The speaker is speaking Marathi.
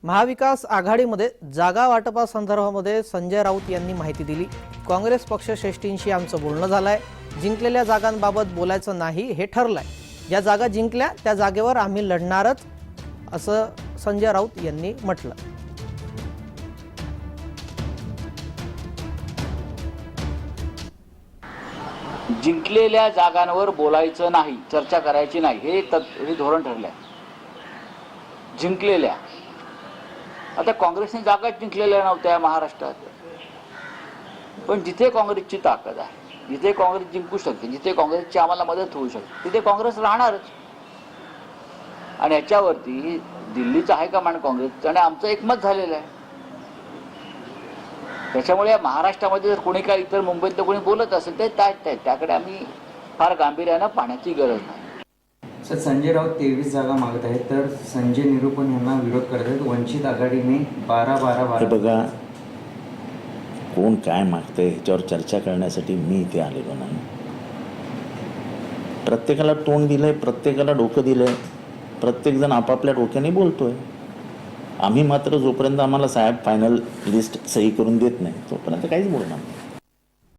महाविकास आघाडीमध्ये जागा वाटपासंदर्भामध्ये संजय राऊत यांनी माहिती दिली। काँग्रेस पक्षश्रेष्ठींशी आमचं बोलणं झालंय। जिंकलेल्या जागांबाबत बोलायचं नाही हे ठरलंय। ज्या जागा जिंकल्या त्या जागेवर आम्ही लढणारच असं संजय राऊत यांनी म्हटलं। जिंकलेल्या जागांवर बोलायचं नाही, चर्चा करायची नाही, हे धोरण ठरलंय। जिंकलेल्या, आता काँग्रेसने जागाच जिंकलेल्या नव्हत्या महाराष्ट्रात, पण जिथे काँग्रेसची ताकद आहे, जिथे काँग्रेस जिंकू शकते, जिथे काँग्रेसची आम्हाला मदत होऊ शकते, तिथे काँग्रेस राहणारच। आणि याच्यावरती दिल्लीचं हायकमांड काँग्रेसचं आणि आमचं एकमत झालेलं आहे। त्याच्यामुळे महाराष्ट्रामध्ये जर कोणी काही इतर मुंबईतलं कोणी बोलत असेल तर त्याकडे आम्ही फार गांभीर्यानं पाहण्याची गरज नाही। सर, संजय राऊत 23 जागा मागत आहेत, तर संजय निरुपम यांना विरोध करत आहेत। वंचित आघाडीने 12-12-12 बघा, कोण काय मागतंय ह्याच्यावर चर्चा करण्यासाठी मी इथे आलेलो नाही। प्रत्येकाला तोंड दिलंय, प्रत्येकाला डोकं दिलंय, प्रत्येकजण आपापल्या डोक्याने बोलतोय। आम्ही मात्र जोपर्यंत आम्हाला साहेब फायनल लिस्ट सही करून देत नाही तोपर्यंत काहीच बोलणार नाही।